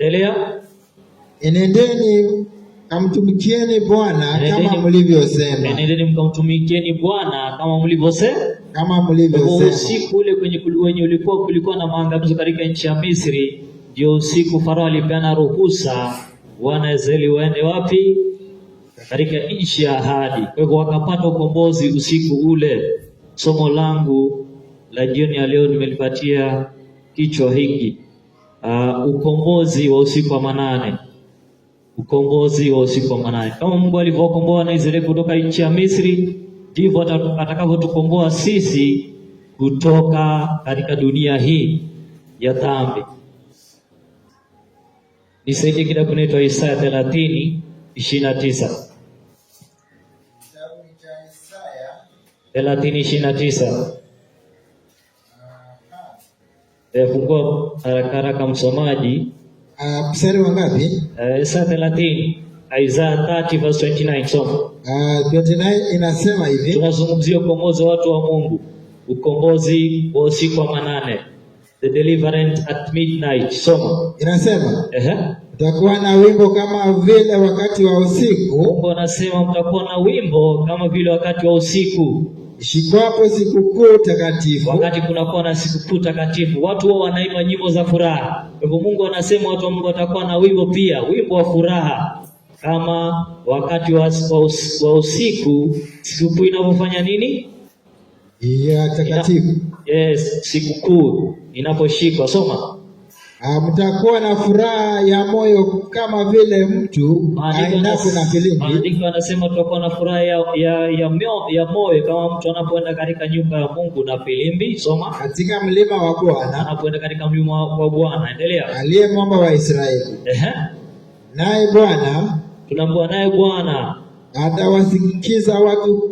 Endelea. Enendeni kamtumikieni Bwana kama mlivyosema. Enendeni mkamtumikieni Bwana kama mlivyosema. Kama mlivyosema. Usiku ule kwenye kulikuwa na maangamizo katika nchi ya Misri, ndio usiku Farao alipeana ruhusa wana wa Israeli waende wapi? Katika nchi ya ahadi. Kwa hivyo wakapata ukombozi usiku ule. Somo langu la jioni ya leo nimelipatia kichwa hiki, ukombozi wa usiku wa manane. Ukombozi wa usiku wa manane. Kama Mungu alivyokomboa wana Israeli kutoka nchi ya Misri, ndivyo atakavyotukomboa sisi kutoka katika dunia hii ya dhambi. Nisaidie kitabu kinaitwa Isaya 30:29. 30:29. Fungua haraka msomaji. Mstari wa ngapi? Isaya 30. Isaiah 30:29. Soma. 29 inasema hivi. Tunazungumzia ukombozi wa watu wa Mungu. Ukombozi wa usiku wa manane. The deliverance at midnight. Soma. Inasema, utakuwa na wimbo kama vile wakati wa usiku. Mungu anasema mtakuwa na wimbo kama vile wakati wa usiku. Ishikwapo sikukuu takatifu. Wakati kunakuwa na sikukuu takatifu, watu wao wanaimba nyimbo za furaha. Kwa hivyo Mungu anasema watu wa Mungu watakuwa na wimbo pia, wimbo wa furaha. Kama wakati wa usiku, sikukuu inapofanya nini? Ya takatifu. Yes, sikukuu inaposhikwa. Soma. Mtakuwa na furaha ya moyo kama vile mtu aendapo na filimbi. Maandiko anasema tutakuwa na furaha ya moyo kama mtu anapoenda katika nyumba ya Mungu na filimbi. Soma. Katika mlima wa Bwana. Anapoenda katika mlima wa Bwana. Endelea. Aliye mwamba wa Israeli. Naye Bwana, tunaambiwa naye Bwana atawasikiza watu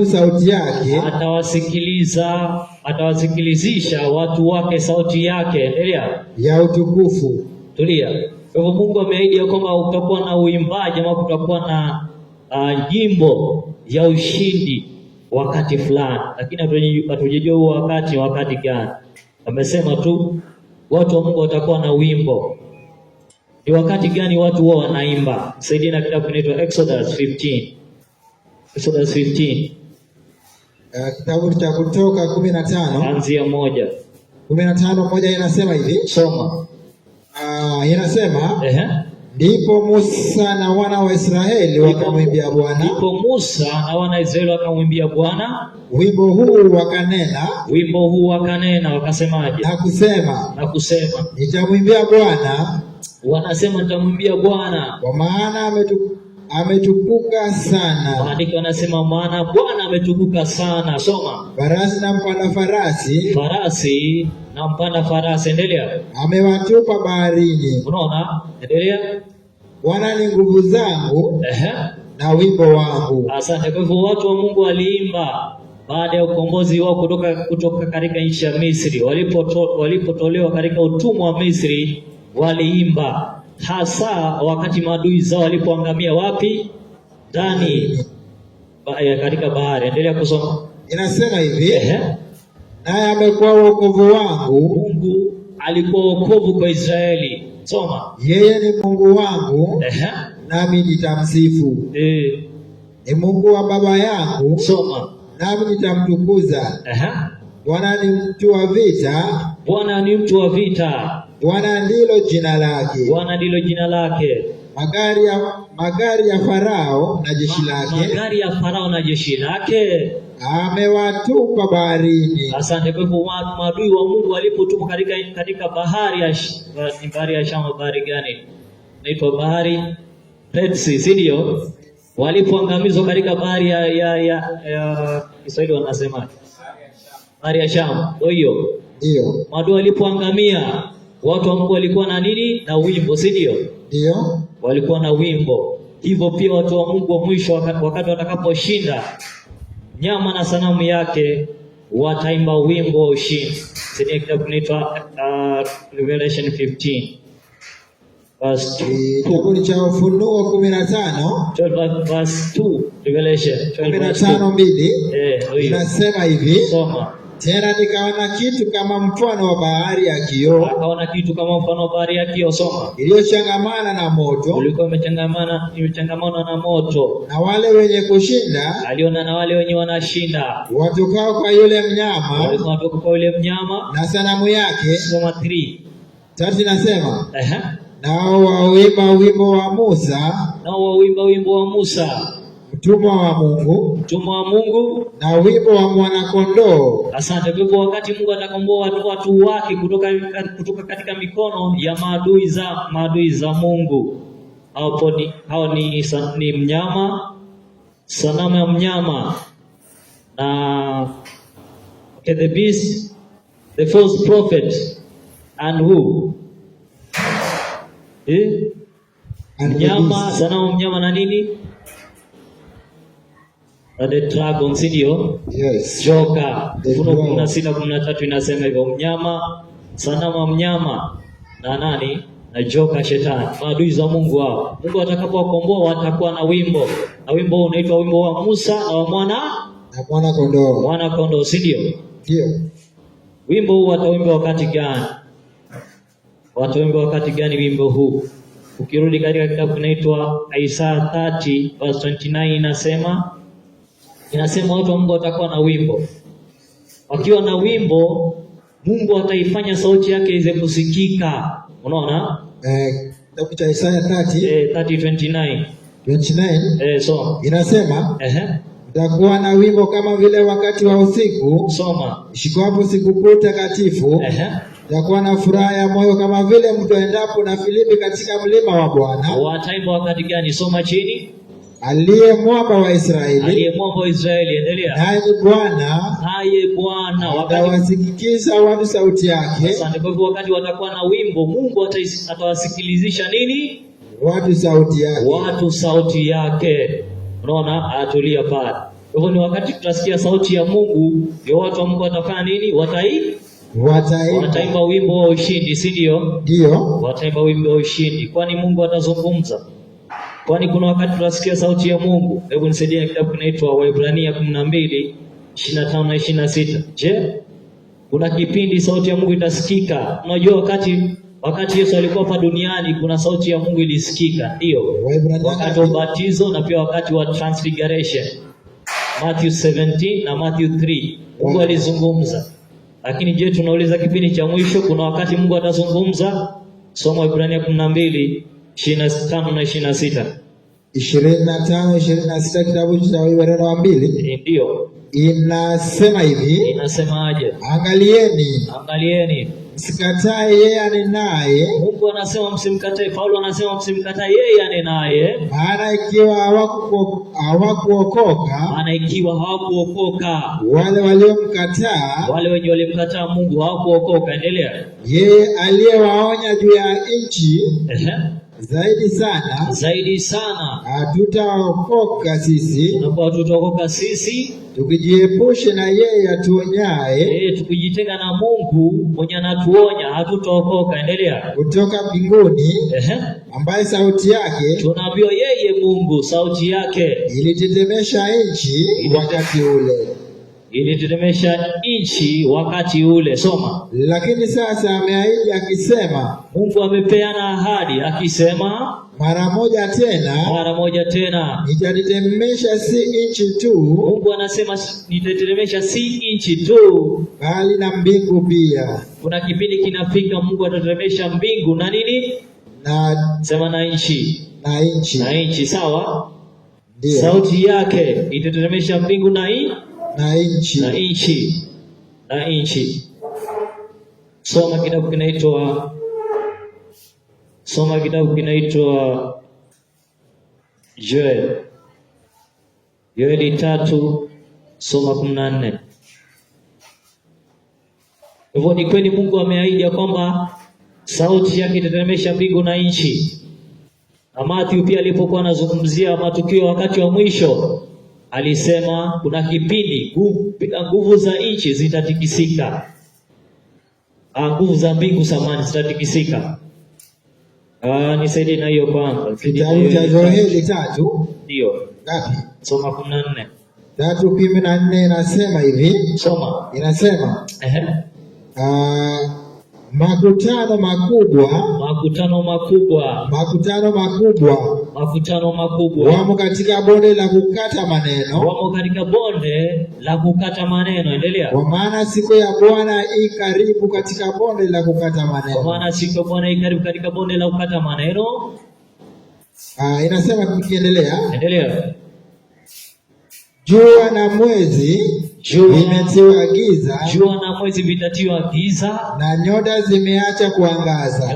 sauti yake. Atawasikilizisha watu wake sauti yake. Endelea. Ya utukufu. Tulia. Kwa hivyo Mungu ameahidi ya kwamba utakuwa na uimbaji ama kutakuwa na nyimbo ya ushindi wakati fulani, lakini hatujajua wakati gani. Amesema tu watu wa Mungu watakuwa na wimbo. Ni wakati gani watu wao wanaimba? Saidia na kitabu kinaitwa Exodus 15. Exodus 15. Kitabu cha Kutoka 15. Anzia 1. 15:1 inasema hivi. Soma. Inasema, ndipo Musa na wana wa Israeli wakamwimbia Bwana. Ndipo Musa na wana wa Israeli wakamwimbia Bwana. Wimbo huu wakanena wakasemaje? Na kusema nitamwimbia Bwana. Wanasema nitamwimbia Bwana kwa maana ametukuka sana. Maandiko yanasema maana Bwana ametukuka sana. Soma. Farasi na mpanda farasi. Endelea. Amewatupa baharini. Unaona? Endelea. Bwana ni nguvu zangu na wimbo wangu. Asante. Kwa hivyo watu wa Mungu waliimba baada ya ukombozi wao kutoka katika nchi ya Misri. Walipotolewa katika utumwa wa Misri, waliimba. Hasa wakati maadui zao walipoangamia wapi? Ndani katika bahari. Endelea kusoma. Inasema hivi. Naye amekuwa wokovu wangu. Mungu alikuwa wokovu kwa Israeli. Soma. Yeye ni Mungu wangu. Nami nitamsifu. Ni Mungu wa baba yangu. Soma. Nami nitamtukuza. Bwana ni mtu wa vita. Bwana ni mtu wa vita. Bwana ndilo jina lake. Bwana ndilo jina lake. Magari ya Farao na jeshi lake. Magari ya Farao na jeshi lake. Amewatupa baharini. Asante. Kwa hivyo maadui wa Mungu walipotupa katika bahari ya Shamu. Bahari gani? Inaitwa bahari Red Sea, si ndio? Walipoangamizwa katika bahari ya Kiswahili wanasema bahari ya Shamu. Hiyo. Ndio. Maadui walipoangamia, watu wa Mungu walikuwa na nini? Na wimbo, si ndio? Ndio. Walikuwa na wimbo. Hivyo pia watu wa Mungu wa mwisho wakati watakaposhinda nyama na sanamu yake, wataimba wimbo wa ushindi. Sasa kitabu kinaitwa Revelation 15. Kitabu cha Ufunuo 15. 12 verse 2. Revelation 15:2. Inasema hivi. Soma. Tena nikaona kitu kama mfano wa bahari ya kioo. Akaona kitu kama mfano wa bahari ya kioo. Soma. Iliyochangamana na moto. Ulikuwa imechangamana na moto. Na wale wenye kushinda. Aliona na wale wenye wanashinda. Watokao kwa yule mnyama. Walikuwa watoka kwa yule mnyama. Na sanamu yake. Soma 3. 3 nasema. Nao wauimba wimbo wa Musa. Nao wauimba wimbo wa Musa. Mtumwa wa Mungu na wimbo wa mwana-kondoo. Asante. Kwa hivyo wakati Mungu atakomboa watu wake kutoka katika mikono ya maadui za Mungu, hao ni mnyama, sanamu ya mnyama, na the beast, the false prophet, and who? Mnyama, sanamu mnyama na nini? The dragon, ndio? Yes. Joka. Ufunuo 16:13 inasema hivyo, mnyama, sanamu mnyama na nani? Na joka, shetani, maadui za Mungu hao. Mungu atakapowakomboa watakuwa na wimbo. Na wimbo unaitwa wimbo wa Musa na wa mwana-kondoo. Mwana-kondoo, ndio? Ndio. Wimbo huu watawimba wakati gani? Watawimba wakati gani wimbo huu? Ukirudi katika kitabu kinaitwa Isaiah 30:29 inasema watu wa Mungu watakuwa na wimbo. Wakiwa na wimbo, Mungu ataifanya sauti yake iweze kusikika. Unaona? Kitabu cha Isaiah 30:29. So inasema utakuwa na wimbo kama vile wakati wa usiku. Soma. Ishikapo sikukuu takatifu. Utakuwa na furaha ya moyo kama vile mtu aendapo na filimbi katika mlima wa Bwana. Wataimba wakati gani? Soma chini. Aliye mwamba wa Israeli. Aliye mwamba wa Israeli, endelea. Naye Bwana atawasikiliza watu sauti yake. Asante. Kwa hivyo wakati watakuwa na wimbo, Mungu atawasikilizisha nini? Watu sauti yake. Watu sauti yake. Unaona, atulia pale. Kwa hivyo ni wakati tutasikia sauti ya Mungu, ndio watu wa Mungu watafanya nini? Wataimba wimbo wa ushindi, si ndio? Ndio. Wataimba wimbo wa ushindi. Kwani Mungu atazungumza. Kwani kuna wakati tunasikia sauti ya Mungu. Hebu nisaidie kitabu kinaitwa Waebrania 12:25 na 26. Je, kuna kipindi sauti ya Mungu itasikika? Unajua wakati Yesu alikuwa hapa duniani kuna sauti ya Mungu ilisikika, ndio? Wakati wa ubatizo na pia wakati wa transfiguration. Matthew 17 na Matthew 3. Mungu alizungumza. Lakini je, tunauliza kipindi cha mwisho kuna wakati Mungu atazungumza? Soma Waebrania 12:25 na 26. 25-26 kitabu cha Waebrania 2. Ndio. Inasema hivi. Inasemaje? Angalieni. Msikatae yeye anenaye. Mungu anasema msimkatae. Paulo anasema msimkatae yeye anenaye. Maana ikiwa hawakuokoka. Wale waliomkataa. Wale wenye walimkataa Mungu hawakuokoka. Endelea. Yeye aliyewaonya juu ya nchi. Zaidi sana. Hatutaokoka sisi. Tukijiepushe na yeye atuonyaye. Tukijitenga na Mungu mwenye anatuonya hatutaokoka. Endelea. Kutoka mbinguni. Ambaye sauti yake. Tunaambiwa yeye Mungu sauti yake ilitetemesha nchi wakati ule. Soma. Lakini sasa ameahidi akisema. Mungu amepeana ahadi akisema mara moja tena nitatetemesha si nchi tu. Mungu anasema nitatetemesha si nchi tu, bali na mbingu pia. Kuna kipindi kinafika Mungu atatetemesha mbingu na nini? Sema na nchi. Na nchi, sawa? Ndio. Sauti yake itatetemesha mbingu na nchi. Soma kitabu kinaitwa Joeli 3 soma 14. Hivyo ni kweli Mungu ameahidi ya kwamba sauti yake itatetemesha mbingu na nchi. Na Matthew pia alipokuwa anazungumzia matukio wakati wa mwisho alisema kuna kipindi nguvu za nchi zitatikisika. Nguvu za mbingu zitatikisika. Nisaidie na hiyo kwanza. Kitabu cha Joeli 3. Ndio. Ngapi? Soma 14. 3:14 inasema hivi. Soma. Inasema makutano makubwa wamo katika bonde la kukata maneno. Endelea. Kwa maana siku ya Bwana i karibu katika bonde la kukata maneno. Inasema tukiendelea. Endelea. Jua na mwezi vimetiwa giza, na nyota zimeacha kuangaza.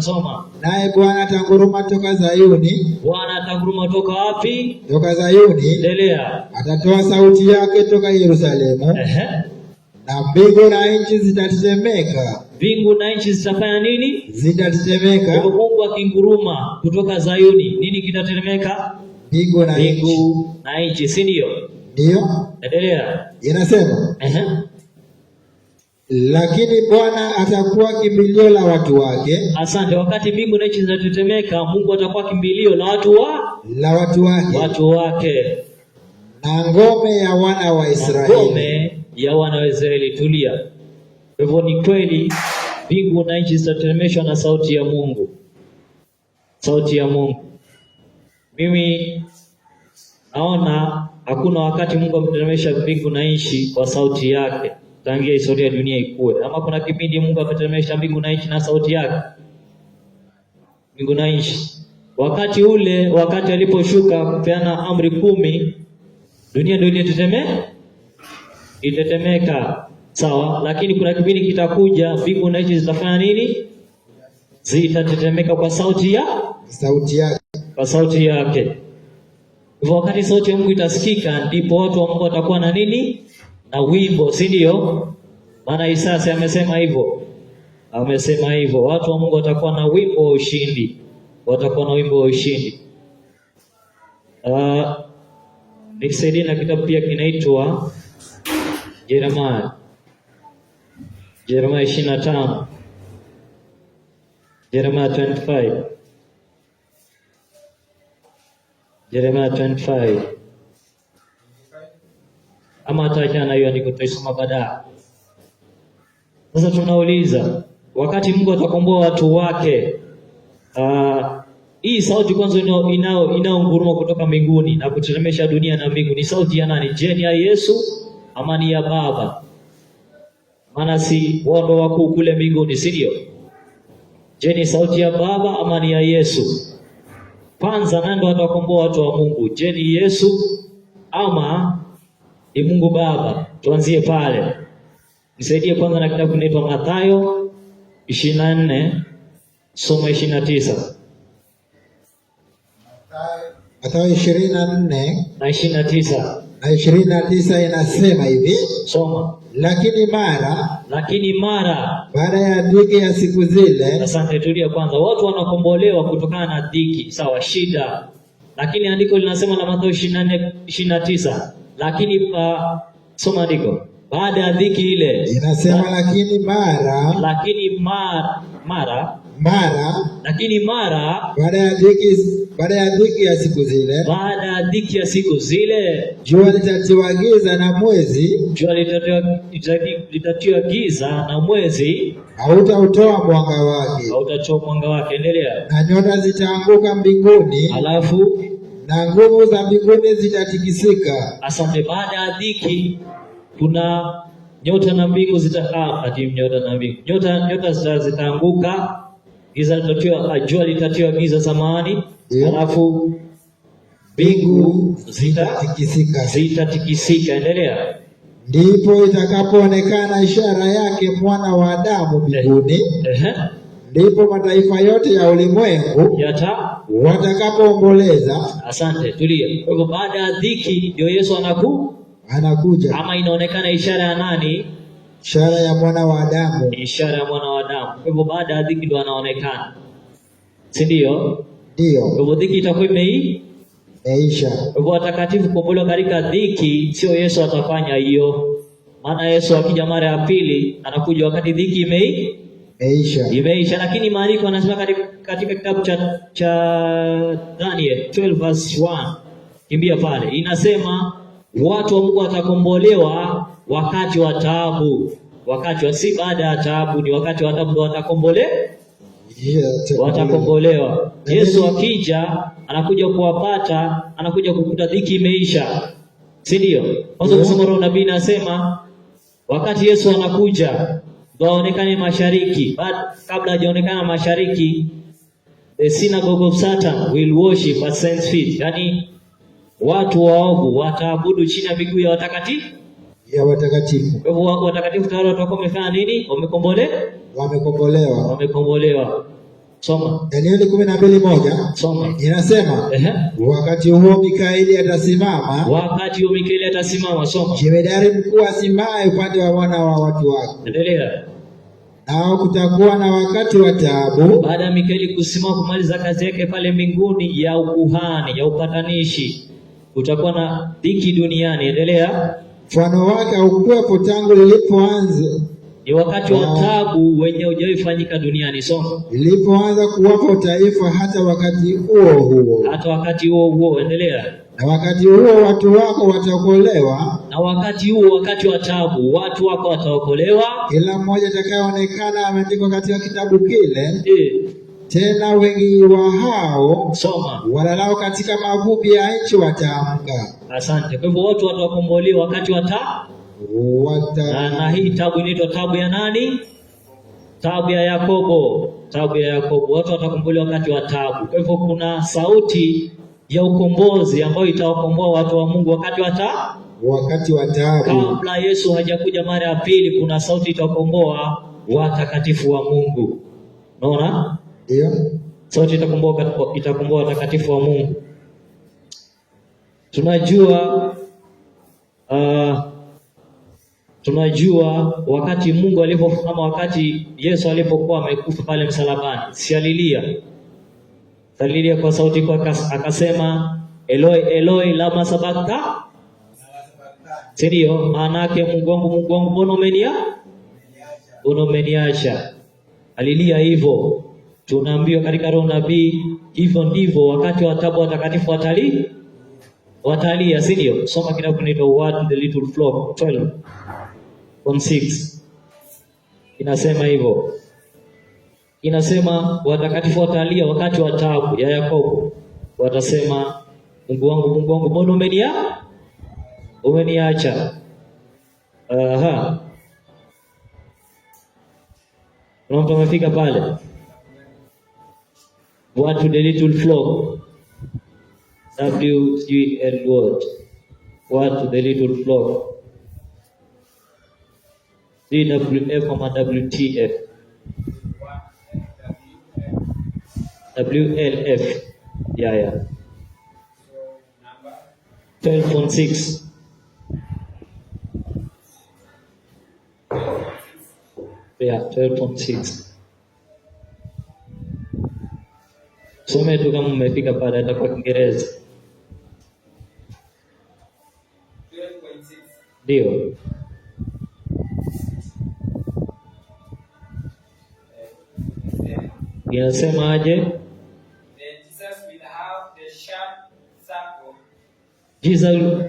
Soma. Naye Bwana atanguruma toka Zayuni. Toka wapi? Toka Zayuni. Endelea. Atatoa sauti yake toka Yerusalemu. Na mbingu na nchi zitatetemeka. Mbingu na nchi zitafanya nini? Zitatetemeka. Mungu akinguruma kutoka Zayuni, nini kitatetemeka? Mbingu na nchi, si ndio? Ndio. Endelea. Inasema lakini Bwana atakuwa kimbilio la watu wake. Asante. Wakati mbingu na nchi zinatetemeka, Mungu atakuwa kimbilio la watu wake. Na ngome ya wana wa Israeli. Tulia. Kwa hivyo ni kweli mbingu na nchi zitatetemeshwa na sauti ya Mungu. Mimi naona hakuna wakati Mungu ametetemesha mbingu na nchi kwa sauti yake tangia historia ya dunia ikue. Ama kuna kipindi Mungu ametetemesha mbingu na nchi na sauti yake? Mbingu na nchi. Wakati aliposhuka kupeana amri 10, dunia ndio itetemeka. Sawa, lakini kuna kipindi kitakuja mbingu na nchi zitafanya nini? Zitatetemeka kwa sauti yake. Hivyo wakati sauti ya Mungu itasikika, ndipo watu wa Mungu watakuwa na nini? Na wimbo, si ndio? Maana Isaya amesema hivyo. Watu wa Mungu watakuwa na wimbo wa ushindi. Nisaidie na kitabu pia kinaitwa Yeremia 25. Yeremia 25. Ama ataachana hiyo andiko tutasoma baadaye. Sasa tunauliza, wakati Mungu atakomboa watu wake, hii sauti kwanza inaonguruma kutoka mbinguni na kutetemesha dunia na mbingu, ni sauti ya nani? Je, ni ya Yesu ama ni ya Baba? Maana si wao ndio wakuu kule mbinguni, si ndio? Je, ni sauti ya Baba ama ni ya Yesu? Kwanza nani ndo atakomboa watu wa Mungu? Je, ni Yesu ama ni Mungu Baba? Tuanzie pale. Nisaidie kwanza na kitabu kinaitwa Mathayo 24, soma 29. Mathayo 24 na 29. Na 29 inasema hivi. Soma. Lakini mara baada ya dhiki ya siku zile. Asante, tulia kwanza. Watu wanakombolewa kutokana na dhiki, sawa, shida. Lakini andiko linasema la Mathayo 24:29. Lakini soma andiko. Baada ya dhiki ile. Inasema lakini mara baada ya dhiki ya siku zile. Jua litatiwa giza na mwezi. Hautatoa mwanga wake. Endelea. Na nyota zitaanguka mbinguni. Alafu na nguvu za mbinguni zitatikisika. Asante. Baada ya dhiki kuna nyota na mbingu nyota zitaanguka, jua litatiwa giza zamani. Alafu mbingu zitatikisika. Endelea. Ndipo itakapoonekana ishara yake mwana wa Adamu mbinguni. Ndipo mataifa yote ya ulimwengu watakapoomboleza. Asante, tulia. Kwa hivyo baada ya dhiki ndio Yesu anakuja. Ama inaonekana ishara ya nani? Ishara ya mwana wa Adamu. Ishara ya mwana wa Adamu. Kwa hivyo baada ya dhiki ndio anaonekana, si ndio? Ndio. Kwa hivyo dhiki itakuwa imeisha. Kwa hivyo watakatifu kuombolewa katika dhiki, sio Yesu atafanya hiyo. Maana Yesu akija mara ya pili anakuja wakati dhiki imeisha. Lakini maandiko yanasema katika kitabu cha Daniel 12:1, kimbia pale, inasema watu wa Mungu watakombolewa wakati wa taabu, wakati wa si baada ya taabu, ni wakati wa taabu watakombolewa. Yesu akija anakuja kuwapata, anakuja kukuta dhiki imeisha, si ndio? Kwanza kusoma roho nabii nasema wakati Yesu anakuja waonekane mashariki, kabla hajaonekana mashariki, the synagogue of Satan will worship at saints feet. Yani watu waovu wataabudu chini ya miguu ya watakatifu. Kwa hivyo watakatifu tayari watakuwa wamefanya nini? Wamekombolewa. Soma. Danieli 12:1. Soma. Inasema, wakati huo Mikaeli atasimama. Soma. Jemedari mkuu asimaye upande wa wana wa watu wake. Endelea. Nao kutakuwa na wakati wa taabu. Baada ya Mikaeli kusimama kumaliza kazi yake pale mbinguni ya ukuhani, ya upatanishi, kutakuwa na dhiki duniani. Endelea. Mfano wake haukuwepo tangu lilipoanza. Ni wakati wa taabu wenye hujaifanyika duniani. Soma. Lilipoanza kuwapo taifa hata wakati huo. Endelea. Na wakati huo watu wako wataokolewa. Na wakati huo, wakati wa taabu, watu wako wataokolewa. Kila mmoja atakayeonekana ameandikwa katika kitabu kile. Tena wengi wa hao, soma, walalao katika mavumbi ya nchi wataamka. Asante. Kwa hivyo watu watakombolewa wakati wa taabu. Na hii taabu inaitwa taabu ya nani? Taabu ya Yakobo. Watu watakombolewa wakati wa taabu. Kwa hivyo kuna sauti ya ukombozi ambayo itawakomboa watu wa Mungu wakati wa taabu. Kabla Yesu hajakuja mara ya pili, kuna sauti itawakomboa watakatifu wa Mungu. Unaona? Ndio. Sauti itakomboa watakatifu wa Mungu. Tunajua wakati Mungu alipofahamu, wakati Yesu alipokuwa amekufa pale msalabani, si alilia kwa sauti kwa akasema, Eloi Eloi lama sabakta? Ndio maana yake, Mungu wangu mbona umeniacha? Alilia hivyo. Tunaambiwa katika roho nabii, hivyo ndivyo wakati wa taabu watakatifu watalia, si ndio? Soma kitabu kinaitwa What the Little Flock 12:6. Inasema hivyo. Inasema watakatifu watalia wakati wa taabu ya Yakobo. Watasema, Mungu wangu mbona umeniacha? Kuna mtu amefika pale. What to the little flock? WGL word. What to the little flock? DWF ama WTF? WLF. Yeah. 12.6. Yeah, 12.6. Some tu kama umefika pale, hata kwa Kiingereza. 12.6. Ndio. Inasema aje?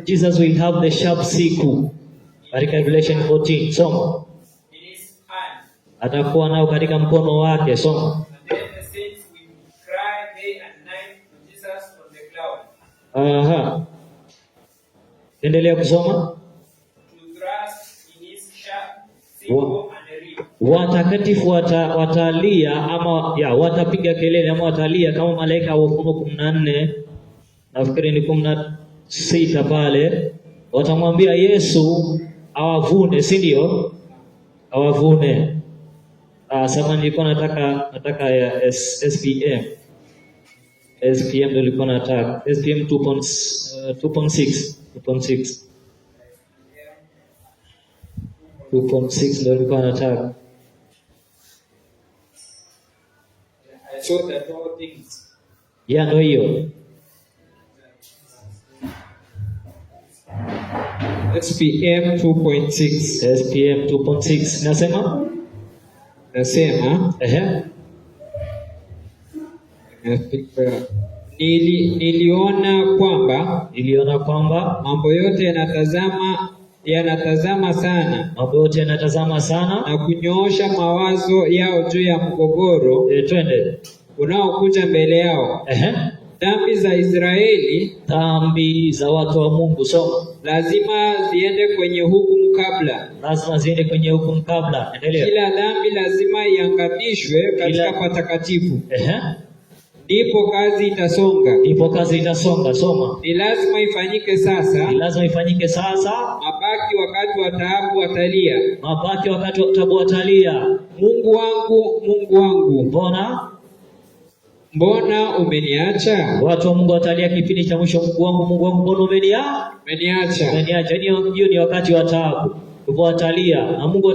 Jesus will have the sharp sickle. Katika Revelation 14. Soma. Atakuwa nao katika mkono wake. Soma. Endelea kusoma. Watakatifu watalia ama watapiga kelele ama watalia kama malaika wa Ufunuo 14, nafikiri ni 16 pale. Watamwambia Yesu awavune, si ndio? Awavune. Sasa nilikuwa nataka ya SPM ndio nilikuwa nataka. SPM 2.6 ndio nilikuwa nataka. So that all things. Ndio hiyo. SPM 2.6 nasema niliona kwamba mambo yote yanatazama sana, mambo yote yanatazama sana na kunyoosha mawazo yao juu ya mgogoro twende unaokuja mbele yao. Dhambi za Israeli, dhambi za watu wa Mungu, soma, lazima ziende kwenye hukumu kabla. Lazima ziende kwenye hukumu kabla. Endelea. Kila dhambi lazima iangamishwe katika patakatifu. Ndipo kazi itasonga. Ndipo kazi itasonga. Soma. Ni lazima ifanyike sasa. Ni lazima ifanyike sasa. Mabaki wakati wa taabu watalia. Mabaki wakati wa taabu watalia. Mungu wangu, Mungu wangu, mbona umeniacha? Watu wa Mungu watalia kipindi cha mwisho. Mungu wangu, Mungu wangu, mbona umeniacha? Umeniacha. Hiyo ni wakati wa taabu. Ndipo watalia na Mungu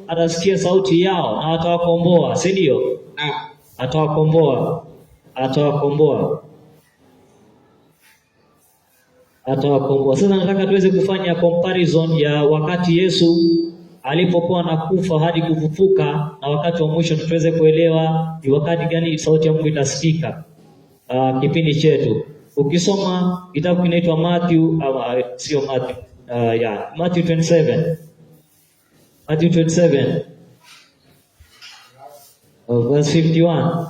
atasikia sauti yao na atawakomboa, si ndio? Atawakomboa. Sasa nataka tuweze kufanya comparison ya wakati Yesu alipokuwa anakufa hadi kufufuka na wakati wa mwisho, tuweze kuelewa ni wakati gani sauti ya Mungu itasikika kipindi chetu. Ukisoma kitabu kinaitwa Matthew, Matthew 27. Matthew 27 verse 51.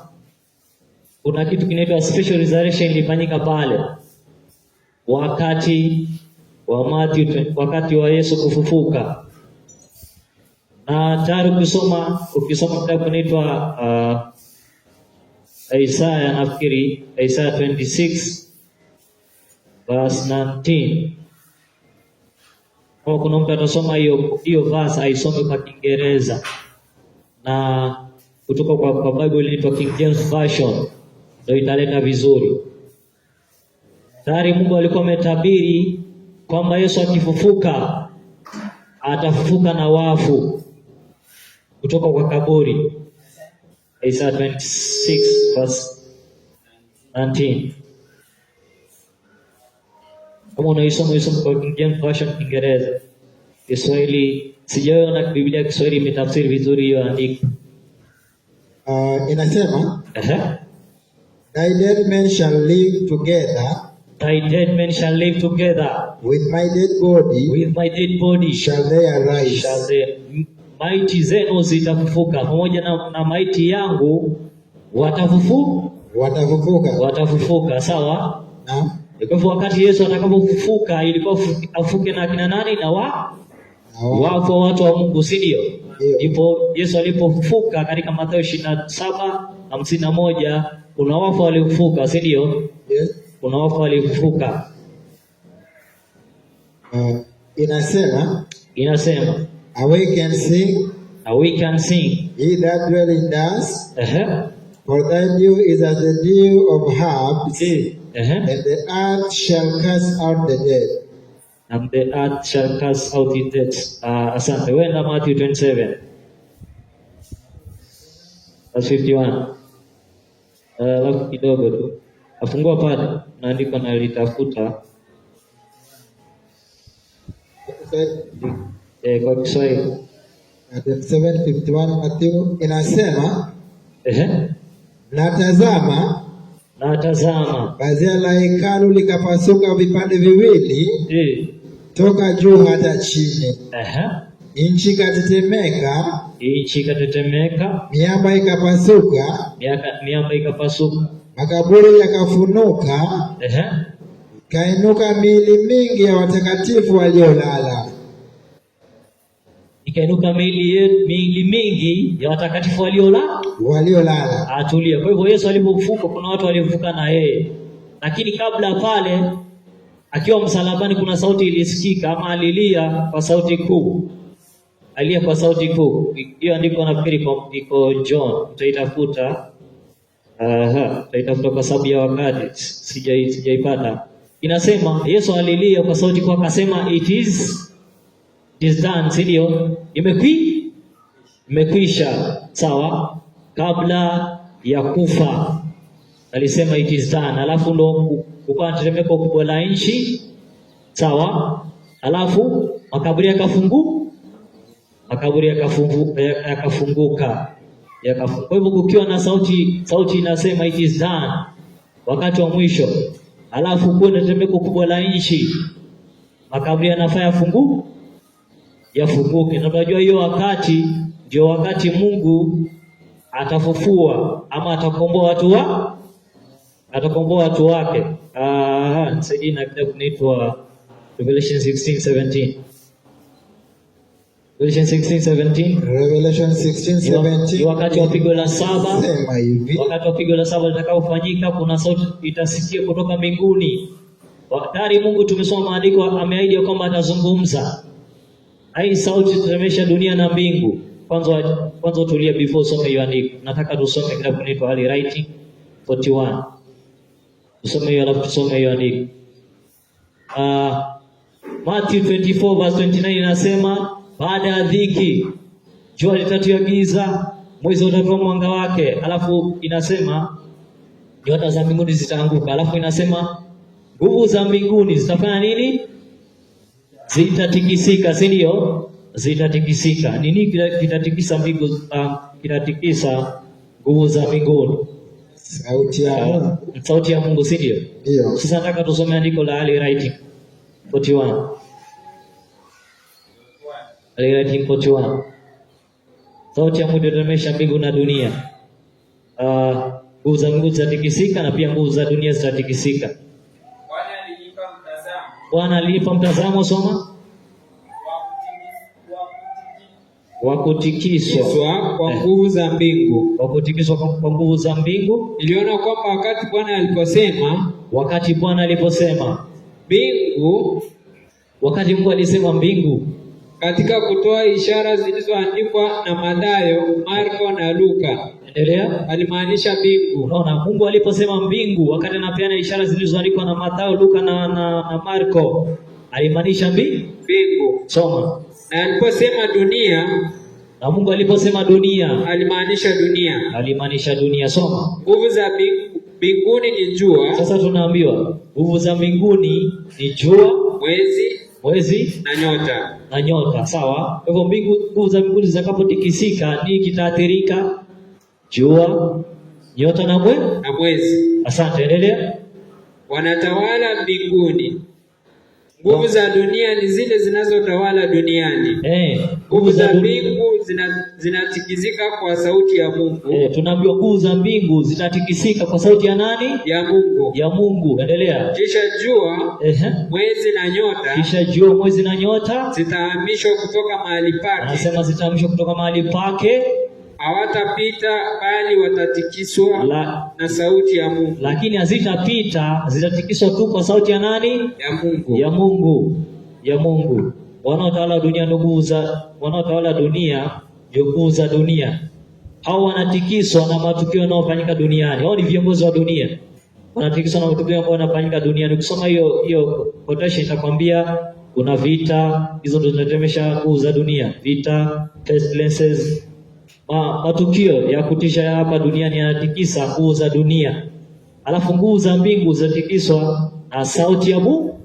Kuna kitu kinaitwa special resurrection ilifanyika pale wakati wa Matthew, wakati wa Yesu kufufuka. Na tayari ukisoma kitabu kinaitwa Isaiah, nafikiri Isaiah 26 verse 19. Kwa kuna mtu atasoma hiyo verse aisome kwa Kiingereza, na kutoka kwa Bible inaitwa King James Version ndio italeta vizuri. Tayari Mungu alikuwa ametabiri kwamba Yesu akifufuka atafufuka na wafu kutoka kwa kaburi. Isaiah 26 verse 19. Kama unaisoma kwa King James Version Kiingereza. Kiswahili sijaona Biblia Kiswahili imetafsiri vizuri hiyo andiko. Inasema thy dead men shall live together. Thy dead men shall live together. With my dead body. With my dead body shall they arise. Maiti zenu zitafufuka pamoja na maiti yangu watafufuka. Sawa? Naam. Kwa hivyo wakati Yesu atakapofufuka ilikuwa afuke na kina nani? Na wafu, watu wa Mungu, si ndio? Ndipo Yesu alipofufuka katika Mathayo 27:51 kuna wafu waliofufuka, si ndio? Yes. Kuna wafu waliofufuka. Inasema awake and sing, ye that dwell in dust, for thy dew is as the dew of herbs, and the earth shall cast out the dead. And the earth shall cast out the dead. Asante. Wenda Matthew 27 verse 51. Alafu kidogo tu afungua pale na andiko nalitafuta kwa Kiswahili. 27:51 Matthew inasema natazama pazia la hekalu likapasuka vipande viwili toka juu hata chini. Nchi ikatetemeka, miamba ikapasuka, makaburi yakafunuka, ikainuka miili mingi ya watakatifu waliolala. Ikainuka miili mingi ya watakatifu waliolala. Atulia. Kwa hivyo Yesu alipofufuka kuna watu waliofufuka na yeye. Lakini kabla pale akiwa msalabani kuna sauti ilisikika, ama alilia kwa sauti kuu. Hiyo andiko nafikiri iko John. Utaitafuta. Utaitafuta kwa sababu ya wakati sijaipata. Inasema Yesu alilia kwa sauti kuu akasema it is done, si ndio? Imekwisha. Sawa? Kabla ya kufa alisema it is done. Alafu ndo kukawa tetemeko kubwa la nchi. Sawa? Alafu makaburi yakafunguka. Kwa hivyo kukiwa na sauti inasema it is done wakati wa mwisho. Alafu kuna tetemeko kubwa la nchi. makaburi yanafaa yafunguke. Na tunajua hiyo wakati ndio wakati Mungu atafufua ama atakomboa watu wake. Nisaidie na kitabu kinaitwa Revelation 16:17. Revelation 16:17. Wakati wa pigo la saba. Sema hivi. Wakati wa pigo la saba litakapofanyika, kuna sauti itasikia kutoka mbinguni. Tayari Mungu tumesoma maandiko, ameahidi kwamba atazungumza. Hii sauti itatemesha dunia na mbingu. Kwanza tulia before some hiyo andiko. Nataka tusome kitabu kinaitwa Early Writing 41. Tusome hiyo alafu tusome hiyo andiko. Matthew 24:29 inasema, baada ya dhiki jua litatia giza, mwezi utatoa mwanga wake. Alafu inasema nyota za mbinguni zitaanguka. Alafu inasema nguvu za mbinguni zitafanya nini? Zitatikisika, si ndio? Zitatikisika. Nini kitatikisa mbingu? Kitatikisa nguvu za mbinguni. Sauti ya Mungu, si ndio? Ndio. Sasa nataka tusome andiko la Early Writing 41. Early Writing 41. Sauti ya Mungu itatemesha mbingu na dunia. Nguvu za mbingu zitatikisika na pia nguvu za dunia zitatikisika. Bwana alinipa mtazamo, soma. Wakutikiswa kwa nguvu za mbingu. Wakutikiswa kwa nguvu za mbingu. Niliona kwamba wakati Bwana aliposema mbingu, wakati Mungu alisema mbingu, katika kutoa ishara zilizoandikwa na Mathayo, Marko na Luka. Endelea. Alimaanisha mbingu. Unaona, Mungu aliposema mbingu, wakati anapeana ishara zilizoandikwa na Mathayo, Luka na Marko, alimaanisha mbingu. Soma. Na aliposema dunia, na Mungu aliposema dunia, alimaanisha dunia. Soma. Nguvu za mbinguni ni jua. Sasa tunaambiwa nguvu za mbinguni ni jua, mwezi na nyota. Sawa? Kwa hivyo nguvu za mbinguni zitakapotikisika, nini kitaathirika? Jua, nyota na mwezi. Asante, endelea. Wanatawala mbinguni. Nguvu za dunia ni zile zinazotawala duniani. Nguvu za mbingu zinatikisika kwa sauti ya Mungu. Tunaambiwa nguvu za mbingu zitatikisika kwa sauti ya nani? Ya Mungu. Endelea. Kisha jua, mwezi na nyota zitahamishwa kutoka mahali pake. Anasema zitahamishwa kutoka mahali pake. Hawatapita bali watatikiswa na sauti ya Mungu. Lakini hazitapita, zitatikiswa tu kwa sauti ya nani? Ya Mungu. Wanaotawala dunia ndio nguvu za dunia. Hao wanatikiswa na matukio yanayofanyika duniani. Hao ni viongozi wa dunia. Wanatikiswa na matukio ambayo yanafanyika duniani. Ukisoma hiyo quotation itakwambia kuna vita, hizo ndio zinatemesha nguvu za dunia. Vita, pestilences, matukio ya kutisha ya hapa duniani yanatikisa nguvu za dunia. Alafu nguvu za mbingu zinatikiswa na sauti ya Mungu.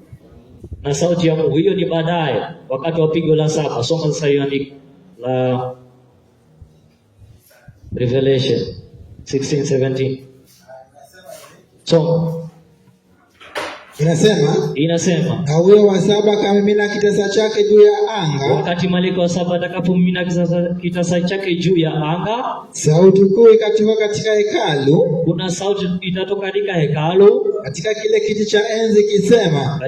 Hiyo ni baadaye, wakati wa pigo la saba. Soma sasa hiyo andiko la Revelation 16:17. Soma. Inasema na huyo wa saba akamimina kitasa chake juu ya anga. Wakati malaika wa saba atakapomimina kitasa chake juu ya anga, sauti kuu ikatoka katika hekalu. Kuna sauti itatoka katika hekalu, katika kile kiti cha enzi kisema,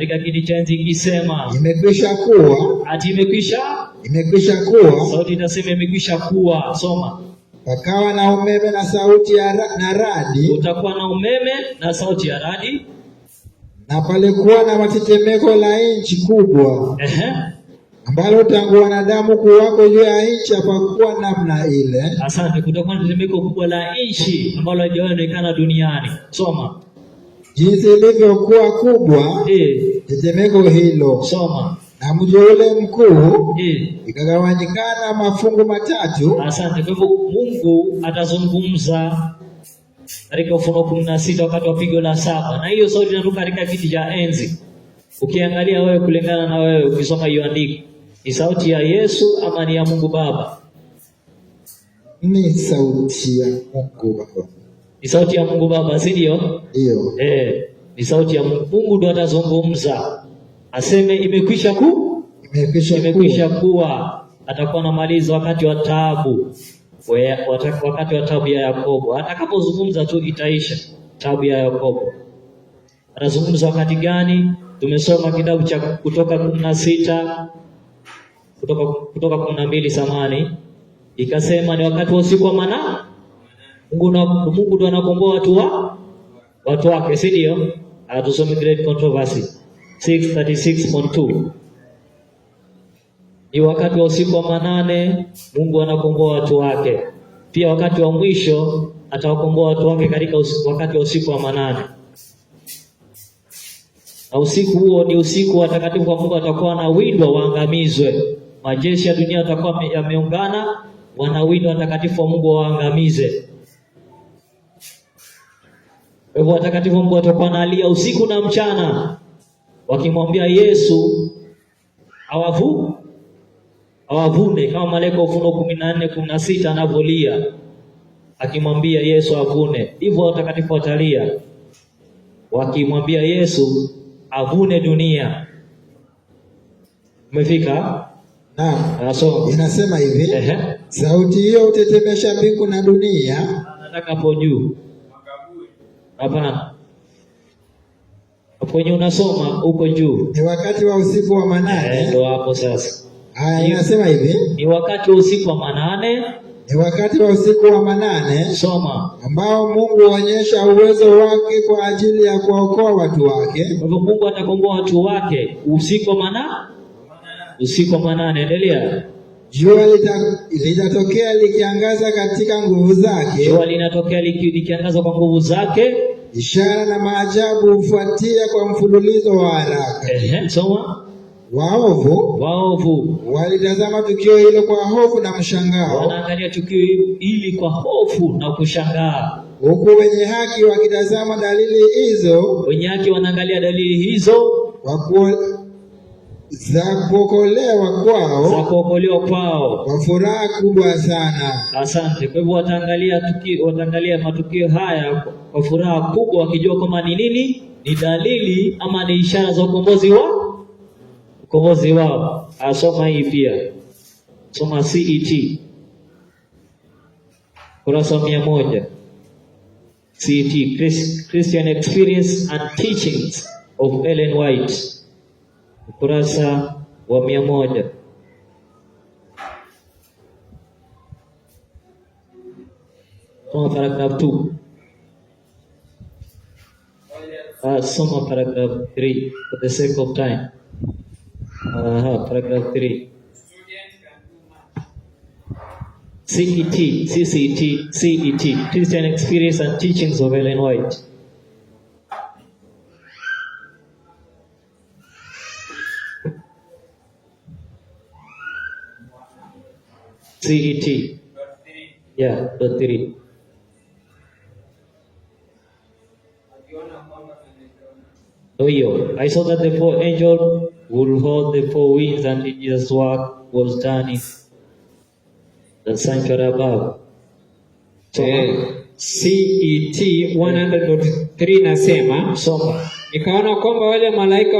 imekwisha kuwa. Ati imekwisha kuwa. Sauti inasema imekwisha kuwa. Soma. Pakawa na umeme na sauti na radi. Utakuwa na umeme na sauti ya radi. Na palikuwa na matetemeko la nchi kubwa, ambalo tangu wanadamu kuwako juu ya nchi hapakuwa namna ile. Asante. Kutakuwa na tetemeko kubwa la nchi ambalo halijaonekana duniani. Soma. Jinsi ilivyokuwa kubwa tetemeko hilo. Soma. Na mji ule mkuu ikagawanyikana mafungu matatu. Asante. Kwa hivyo Mungu atazungumza katika Ufunuo 16 wakati wa pigo la saba, na hiyo sauti inatoka katika kiti cha enzi. Ukiangalia wewe, kulingana na wewe, ukisoma hiyo andiko, ni sauti ya Yesu ama ni ya Mungu Baba? Ni sauti ya Mungu Baba. Ni sauti ya Mungu Baba, si ndio? Ndio. Ni sauti ya Mungu. Mungu ndo atazungumza. aseme imekwisha kuwa. Atakuwa anamaliza wakati wa taabu, wakati wa taabu ya Yakobo. Atakapozungumza tu itaisha taabu ya Yakobo. Anazungumza wakati gani? Tumesoma kitabu cha Kutoka 16, Kutoka 12 samani. Ikasema ni wakati wa usiku wa manane. Mungu ndo anakomboa watu wake, si ndio? Tusome Great Controversy 636.2. Ni wakati wa usiku wa manane, Mungu anakomboa watu wake. Pia wakati wa mwisho atawakomboa watu wake katika wakati wa usiku wa manane. Na usiku huo ni usiku watakatifu wa Mungu watakuwa wanawindwa waangamizwe. Majeshi ya dunia watakuwa yameungana, wanawindwa watakatifu wa Mungu waangamize. Kwa hivyo watakatifu wa Mungu watakuwa wanalia usiku na mchana wakimwambia Yesu awavune, kama malaika Ufunuo 14:16 anavolia akimwambia Yesu avune. Hivyo watakatifu watalia wakimwambia Yesu avune dunia. Umefika? Naam. Inasema hivi. Sauti hiyo utetemesha mbingu na dunia. Nataka hapo juu. Hapana. Hapo unasoma huko juu. Ni wakati wa usiku wa manane. Ndio hapo sasa. Haya, inasema hivi. Ni wakati wa usiku wa manane. Ni wakati wa usiku wa manane. Soma. Ambao Mungu huonyesha uwezo wake kwa ajili ya kuokoa watu wake. Kwa hivyo Mungu atakomboa watu wake usiku wa manane. Usiku wa manane, endelea. Jua litatokea likiangaza katika nguvu zake. Jua linatokea likiangaza kwa nguvu zake. Ishara na maajabu hufuatia kwa mfululizo wa haraka. Soma. Waovu walitazama tukio hilo kwa hofu na mshangao. Wanaangalia tukio hili kwa hofu na kushangaa. Huku wenye haki wakitazama dalili hizo. Wenye haki wanaangalia dalili hizo za kuokolewa kwao kwa furaha kubwa sana. Asante. Kwa hivyo wataangalia matukio haya kwa furaha kubwa, wakijua kama ni nini, ni dalili ama ni ishara za ukombozi wao. Asoma hii pia. Soma CET kurasa 100. CET, Christian Experience and Teachings of Ellen White, kurasa wa 100. Soma paragraph 2. Soma paragraph 3 for the sake of time. Paragraph 3. CET, Christian Experience and Teachings of Ellen White. CET. Yeah, .3. I saw that the 4 angels would hold the 4 winds until Jesus' work was done in the sanctuary above. So, CET 100.3 nasema, soma. Nikaona kwamba wale malaika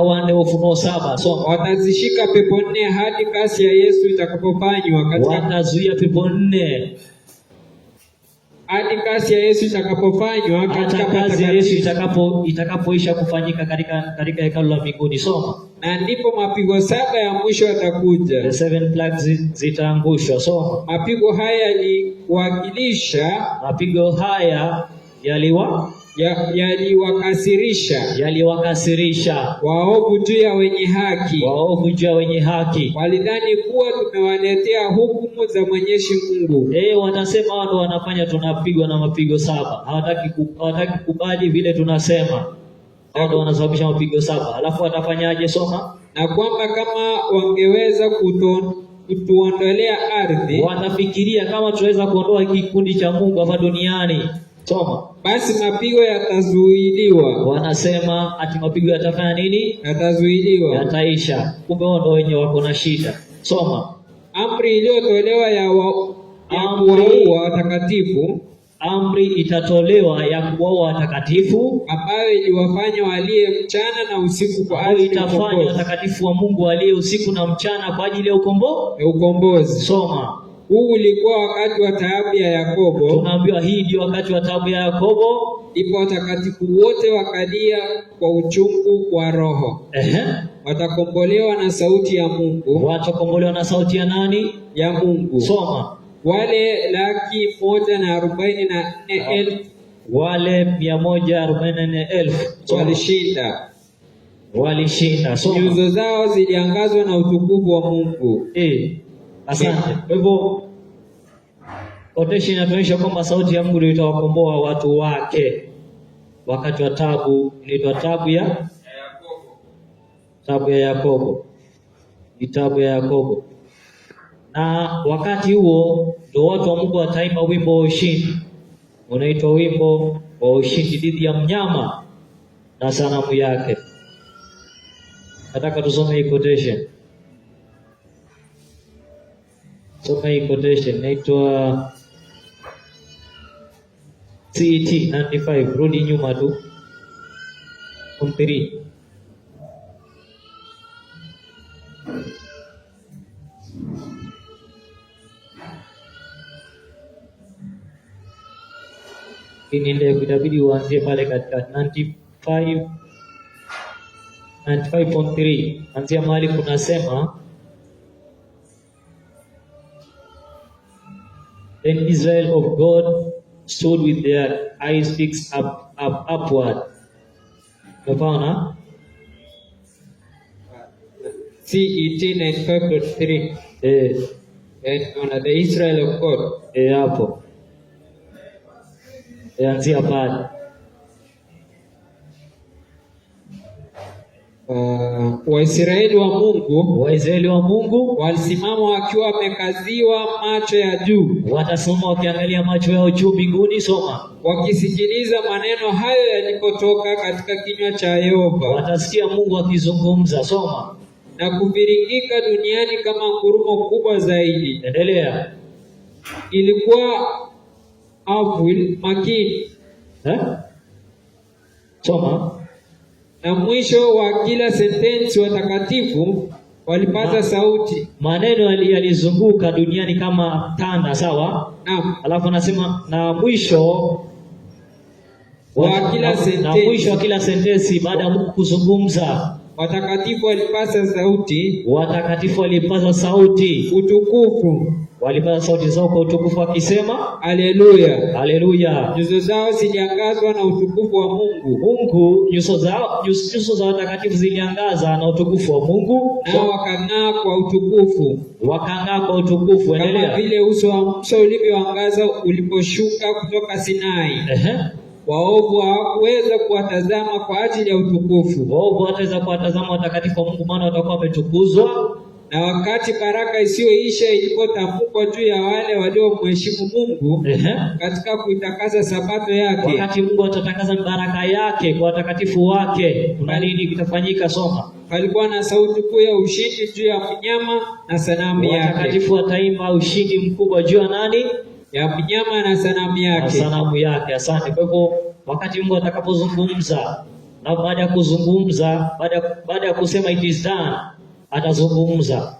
wanne Ufunuo 7, soma. Watazishika pepo 4 hadi kasi ya Yesu itakapofanywa katika. Watazuia pepo 4 hadi kasi ya Yesu itakapofanywa katika kazi ya Yesu itakapoisha kufanyika katika hekalu la mbinguni. Soma. Na ndipo mapigo 7 ya mwisho yatakuja. The 7 plagues zitaangushwa. Soma. Mapigo haya yaliwakasirisha waovu juu ya wenye haki. Walidhani kuwa tumewaletea hukumu za Mwenyezi Mungu. Watasema wao wanafanya tunapigwa na mapigo 7. Hawataki kubali vile tunasema. Wao wanasababisha mapigo 7. Alafu watafanyaje? Soma. Na kwamba kama wangeweza kutuondolea ardhi, watafikiria kama tunaweza kuondoa kikundi cha Mungu hapa duniani. Soma. Basi mapigo yatazuiliwa. Wanasema ati mapigo yatafanya nini? Yatazuiliwa. Yataisha. Kumbe wao ndio wenye wako na shida. Soma. Amri iliyotolewa ya kuwaua watakatifu. amri itatolewa ya kuwaua watakatifu, ambayo iliwafanya walie mchana na usiku kwa ajili ya itafanya watakatifu wa Mungu walie usiku na mchana kwa ajili ya ukombozi. Soma. Huu ulikuwa wakati wa taabu ya Yakobo. Tunaambiwa hii ndio wakati wa taabu ya Yakobo. Ipo watakatifu wote wakalia kwa uchungu wa roho. Watakombolewa na sauti ya Mungu. Watakombolewa na sauti ya nani? Ya Mungu. Soma. Wale 144,000 wale 144,000 walishinda. Soma. Nyuso zao ziliangazwa na utukufu wa Mungu. Asante. Kwa hivyo quotation inatuonyesha kwamba sauti ya Mungu ndio itawakomboa watu wake wakati wa taabu. Inaitwa taabu ya Yakobo. Taabu ya Yakobo. Ni taabu ya Yakobo. Na wakati huo ndio watu wa Mungu wataimba wimbo wa ushindi. Unaitwa wimbo wa ushindi dhidi ya mnyama na sanamu yake. Nataka tusome hii quotation. Soma hii quotation. Inaitwa CET 95. Rudi nyuma tu. From 3. Ndio itabidi uanzie pale katika 95.3. Anzia mahali kunasema, then Israel of God stood with their eyes fixed upward. Unaona? CET 95.3. On the Israel of God. Hapo. Anzia pale. Waisraeli wa Mungu walisimama wakiwa wamekaziwa macho ya juu. Watasoma wakiangalia macho yao juu mbinguni. Soma. Wakisikiliza maneno hayo yalipotoka katika kinywa cha Yehova. Watasikia Mungu akizungumza. Soma. Na kuviringika duniani kama ngurumo kubwa zaidi. Endelea. Ilikuwa Avil makini. Soma. Na mwisho wa kila sentensi watakatifu walipaza sauti. Maneno yalizunguka duniani kama tanda, sawa? Naam. Alafu anasema na mwisho wa kila sentensi baada ya Mungu kuzungumza, watakatifu walipaza sauti. Watakatifu walipaza sauti. Utukufu. Walipaza sauti zao kwa utukufu wakisema, haleluya. Haleluya. Nyuso zao ziliangazwa na utukufu wa Mungu. Nyuso za watakatifu ziliangaza na utukufu wa Mungu. Na wakang'aa kwa utukufu. Endelea. Kama vile uso wa Musa ulivyoangaza uliposhuka kutoka Sinai. Waovu hawakuweza kuwatazama kwa ajili ya utukufu. Waovu wataweza kuwatazama watakatifu wa Mungu, maana watakuwa wametukuzwa. Na wakati baraka isiyoisha ilipotamkwa juu ya wale waliomheshimu Mungu katika kuitakasa sabato yake. Wakati Mungu atatangaza baraka yake kwa watakatifu wake, kuna nini kitafanyika? Soma. Palikuwa na sauti kuu ya ushindi juu ya mnyama na sanamu yake. Watakatifu wataimba ushindi mkubwa juu ya nani? Ya mnyama na sanamu yake. Asante. Kwa hivyo wakati Mungu atakapozungumza, na baada ya kuzungumza, baada ya kusema it is done, atazungumza.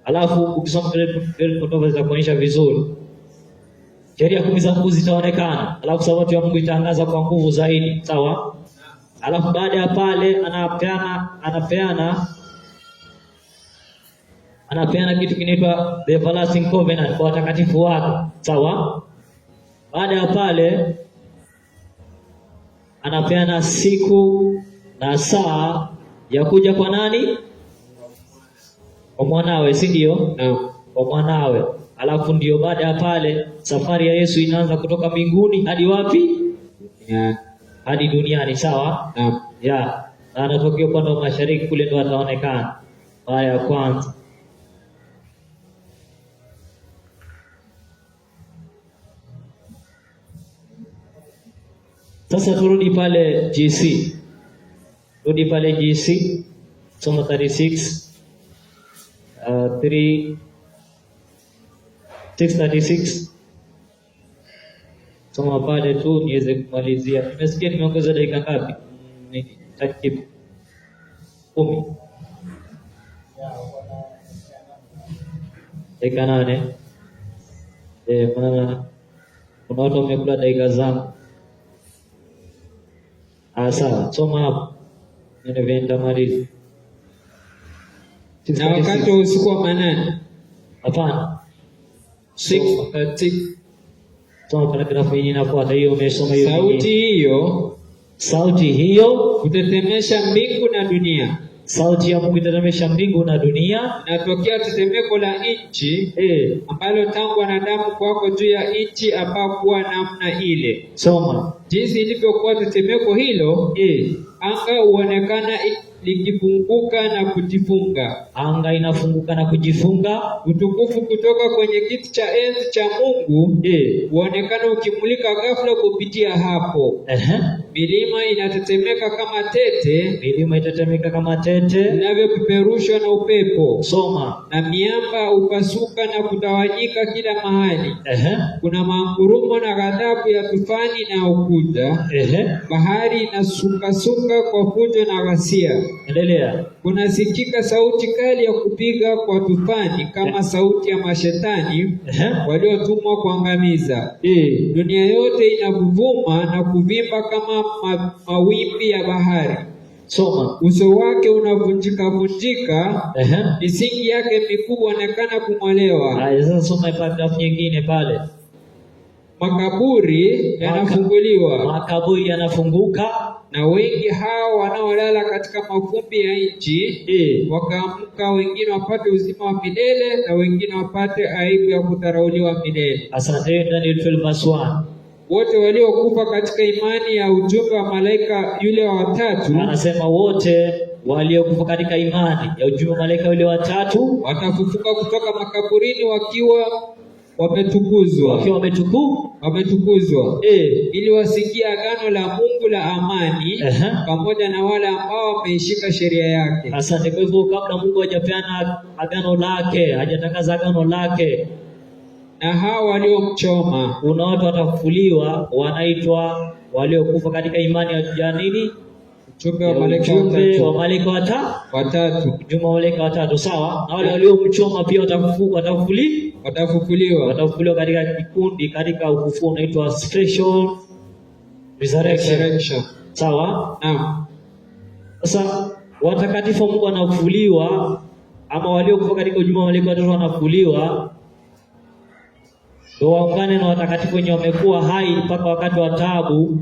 Alafu ukisoma kutoka za kuonyesha vizuri, sheria 10 za Mungu zitaonekana. Alafu sabato ya Mungu itaangaza kwa nguvu zaidi, sawa? Alafu baada ya pale anapeana kitu kinaitwa the everlasting covenant kwa watakatifu wake, sawa? Baada ya pale anapeana siku na saa ya kuja kwa nani? Kwa mwanawe, si ndio? Kwa mwanawe. Alafu ndio baada ya pale safari ya Yesu inaanza kutoka mbinguni hadi wapi? Hadi duniani, sawa? Na anatokea upande wa mashariki kule, ndo ataonekana mara ya kwanza. Sasa turudi pale GC. Rudi pale GC. Soma 36 636. Soma pale tu niweze kumalizia. Nimesikia nimeongeza dakika ngapi? Takriban 10. Dakika 8. Maana kuna watu wamekula dakika zangu. Sawa, soma hapo. Ninaenda maliza. Na wakati wa usiku wa manane. Hapana. 6:30. Soma paragrafu hii inafuata, hiyo umesoma hiyo. Sauti hiyo kutetemesha mbingu na dunia. Sauti ya Mungu kutetemesha mbingu na dunia. Natokea tetemeko la nchi ambalo tangu wanadamu kwako juu ya nchi hapakuwa namna ile. Soma. Jinsi ilivyokuwa tetemeko hilo, anga huonekana likifunguka na kujifunga. Anga inafunguka na kujifunga. Utukufu kutoka kwenye kiti cha enzi cha Mungu huonekana ukimulika ghafla kupitia hapo. Milima inatetemeka kama tete. Milima itatetemeka kama tete inavyopeperushwa na upepo. Soma. Na miamba upasuka na kutawanyika kila mahali. Kuna mangurumo na ghadhabu ya tufani na ukuta. Bahari inasukasuka kwa fujo na ghasia. Endelea. Kunasikika sauti kali ya kupiga kwa tufani kama sauti ya mashetani waliotumwa kuangamiza. Dunia yote inavuvuma na kuvimba kama mawimbi ya bahari. Soma. Uso wake unavunjika, misingi yake mikubwa inaonekana kung'olewa. Sasa soma paragrafu nyingine pale. Makaburi yanafunguliwa. Makaburi yanafunguka. Na wengi hao wanaolala katika mavumbi ya nchi wakaamka, wengine wapate uzima wa milele na wengine wapate aibu ya kudharauliwa milele. Asante. Daniel 12:1. Wote waliokufa katika imani ya ujumbe wa malaika yule wa watatu. Anasema wote waliokufa katika imani ya ujumbe wa malaika yule wa watatu watafufuka kutoka makaburini wakiwa wametukuzwa. Ili wasikie agano la Mungu la amani pamoja na wale ambao wameishika sheria yake. Asante. Kwa hivyo kabla Mungu hajapeana agano lake, hajatangaza agano lake, na hao waliomchoma, kuna watu watafufuliwa, wanaitwa waliokufa katika imani ya nini? Ujumbe wa malaika watatu. Ujumbe wa malaika watatu, sawa. Na wale waliomchoma pia watafufuliwa katika kikundi, katika ufufuo unaitwa special resurrection. Sawa? Naam. Sasa watakatifu Mungu wanafufuliwa, ama waliokufa katika ujumbe wa malaika watatu wanafufuliwa, ndio waungane na watakatifu wenye wamekuwa hai mpaka wakati wa taabu.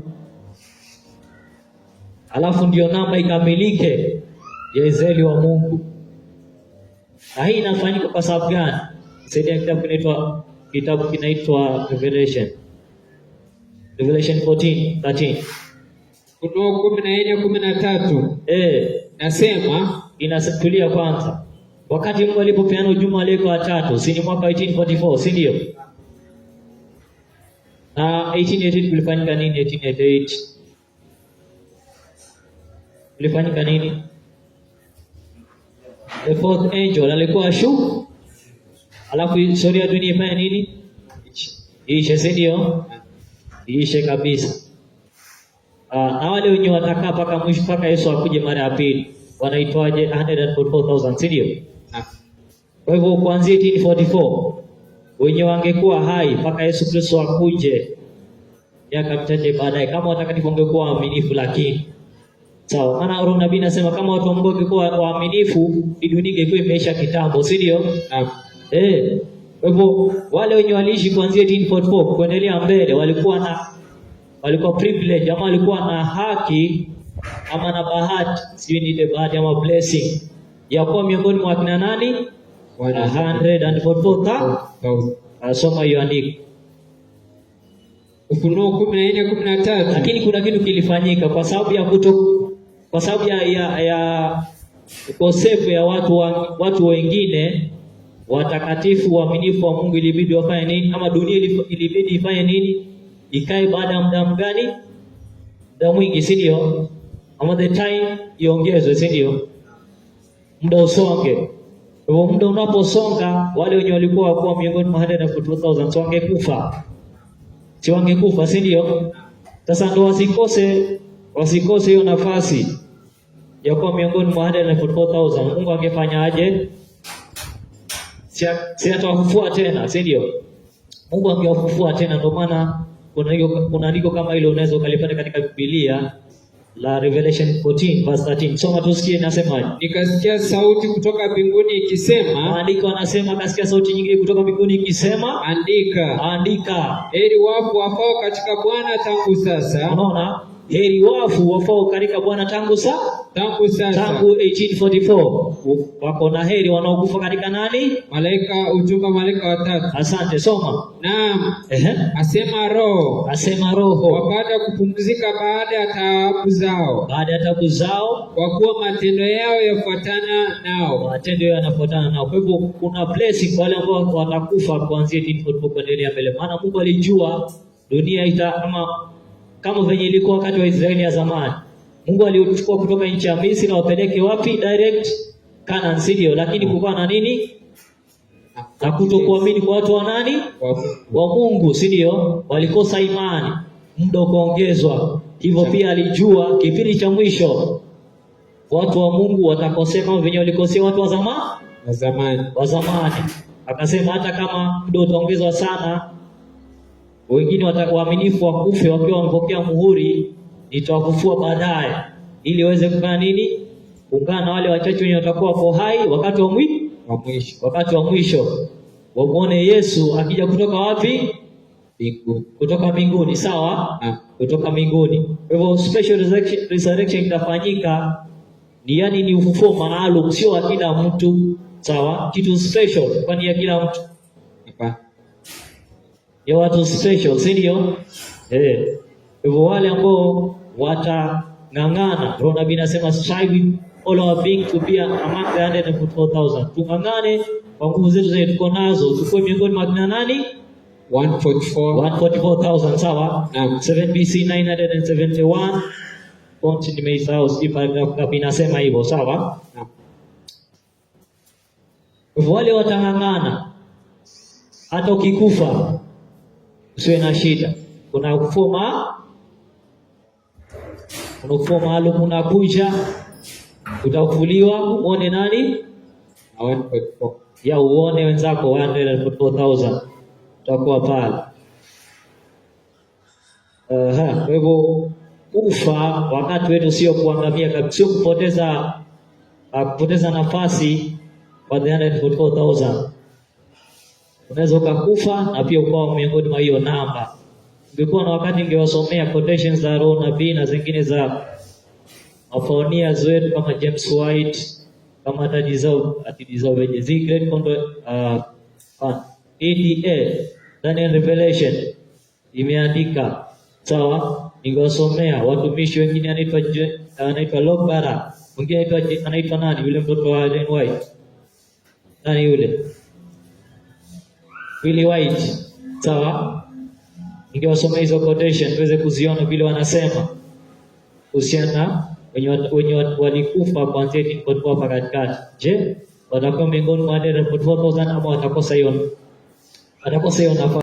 Alafu ndio namba ikamilike ya Israeli wa Mungu. Na hii inafanyika kwa sababu gani? Saidia kitabu kinaitwa Revelation 14:13. Ufunuo 14:13. Nasema, inasitulia kwanza. Wakati Mungu alipopeana ujumbe wa malaika watatu, si ni mwaka 1844, si ndio? Na 1888 kulifanyika nini? 1888 kulifanyika nini? The fourth angel alikuwa ashuka. Alafu historia ya dunia ifanye nini? Ishe, si ndio? Ishe kabisa. Na wale wenye watakaa mpaka mwisho, mpaka Yesu akuje mara ya pili, wanaitwaje? 144,000, si ndio? Kwa hivyo kuanzia 1844 wenye wangekuwa hai mpaka Yesu Kristo akuje miaka michache baadaye, kama watakatifu wangekuwa waaminifu. Lakini sawa, maana Roho nabii anasema kama watu wa Mungu wangekuwa waaminifu, dunia ingekuwa imeisha kitambo, si ndio? Kwa hivyo wale wenye waliishi kuanzia 1844 kuendelea mbele walikuwa privilege, ama walikuwa na haki ama na bahati, sio ni ile bahati ama blessing ya kuwa miongoni mwa kina nani? 144,000. Soma hiyo andiko. Ufunuo 14:13. Lakini kuna kitu kilifanyika kwa sababu ya ukosefu ya watu wengine watakatifu waaminifu wa Mungu, ilibidi wafanye nini? Ama dunia ilibidi ifanye nini? Ikae baada ya muda mgani? Muda mwingi, si ndio? Ama the time iongezwe, si ndio? Muda usonge. Kwa hivyo muda unaposonga, wale wenye walikuwa miongoni mwa 144,000 wangekufa. si wangekufa, si ndio? Sasa ndo wasikose hiyo nafasi ya kuwa miongoni mwa 144,000. Mungu angefanyaje? Si atawafufua tena, si ndio? Mungu angewafufua tena. Ndio maana kuna andiko kama hilo unaweza ukalipata katika Biblia la Revelation 14 verse 13. Soma tusikie inasemaje. Nikasikia sauti kutoka mbinguni ikisema, maandiko anasema akasikia sauti nyingine kutoka mbinguni ikisema, andika. Heri wafu wafao katika Bwana tangu sasa. Unaona? Heri wafu wafao katika Bwana tangu sasa. Tangu 1844. Wako na heri wanaokufa katika nani? Malaika watatu. Asante, soma. Naam. Asema roho. Wapata kupumzika baada ya taabu zao. Kwa kuwa matendo yao yafuatana nao. Kwa hivyo kuna blessing kwa wale ambao watakufa kuanzia 1844 kuendelea mbele. Maana Mungu alijua dunia kama venye ilikuwa wakati wa Israeli ya zamani. Mungu alichukua kutoka nchi ya Misri na wapeleke wapi? Direct Canaan, sio? Lakini kukawa na nini? Na kutokuamini kwa watu wa nani? Wa Mungu, sio? Walikosa imani. Muda ukaongezwa. Hivyo pia alijua kipindi cha mwisho watu wa Mungu watakosea kama venye walikosea watu wa zamani. Akasema hata kama muda utaongezwa sana, wengine waaminifu wakufe wakiwa wamepokea muhuri, nitawafufua baadaye ili waweze kufanya nini? Kuungana na wale wachache wenye watakuwa hapo hai wakati wa mwisho. Wamuone Yesu akija kutoka wapi? Kutoka mbinguni, sawa? Kutoka mbinguni. Kwa hivyo special resurrection itafanyika, ni ufufuo maalum, sio wa kila mtu, sawa? Kitu special kwa ni ya kila mtu. Ya watu special, si ndio? Hivyo wale ambao watang'ang'ana, Roho nabii anasema strive all our being to be among the 144,000. Tung'ang'ane kwa nguvu zetu zenye tuko nazo, tukue miongoni mwa kina nani? 144,000, sawa? 7 BC 971. Point nimeisahau, inasema hivyo, sawa? Hivyo wale watang'ang'ana, hata ukikufa usiwe na shida. Kuna ufufuo maalum unakuja, utafufuliwa, uone nani? Uone wenzako 144,000 utakuwa pale. Kwa hivyo kufa wakati wetu sio kuangamia, sio kupoteza nafasi kwa 144,000. Unaweza ukakufa na pia ukawa miongoni mwa hiyo namba. Ningekuwa na wakati ningewasomea quotations za Roho nabii na zingine za pioneers wetu kama James White, kama atidizao wenye Great EDA Daniel Revelation imeandika, sawa? Ningewasomea watumishi wengine, anaitwa Logbara, mwingine anaitwa nani yule mtoto wa Ellen White, nani yule? Willie White, sawa? Ningewasomea hizo quotation tuweze kuziona vile wanasema kuhusiana wenye walikufa kuanzia 1844 mpaka katikati. Je, watakuwa miongoni mwa 144,000 ama watakosa hiyo nafasi?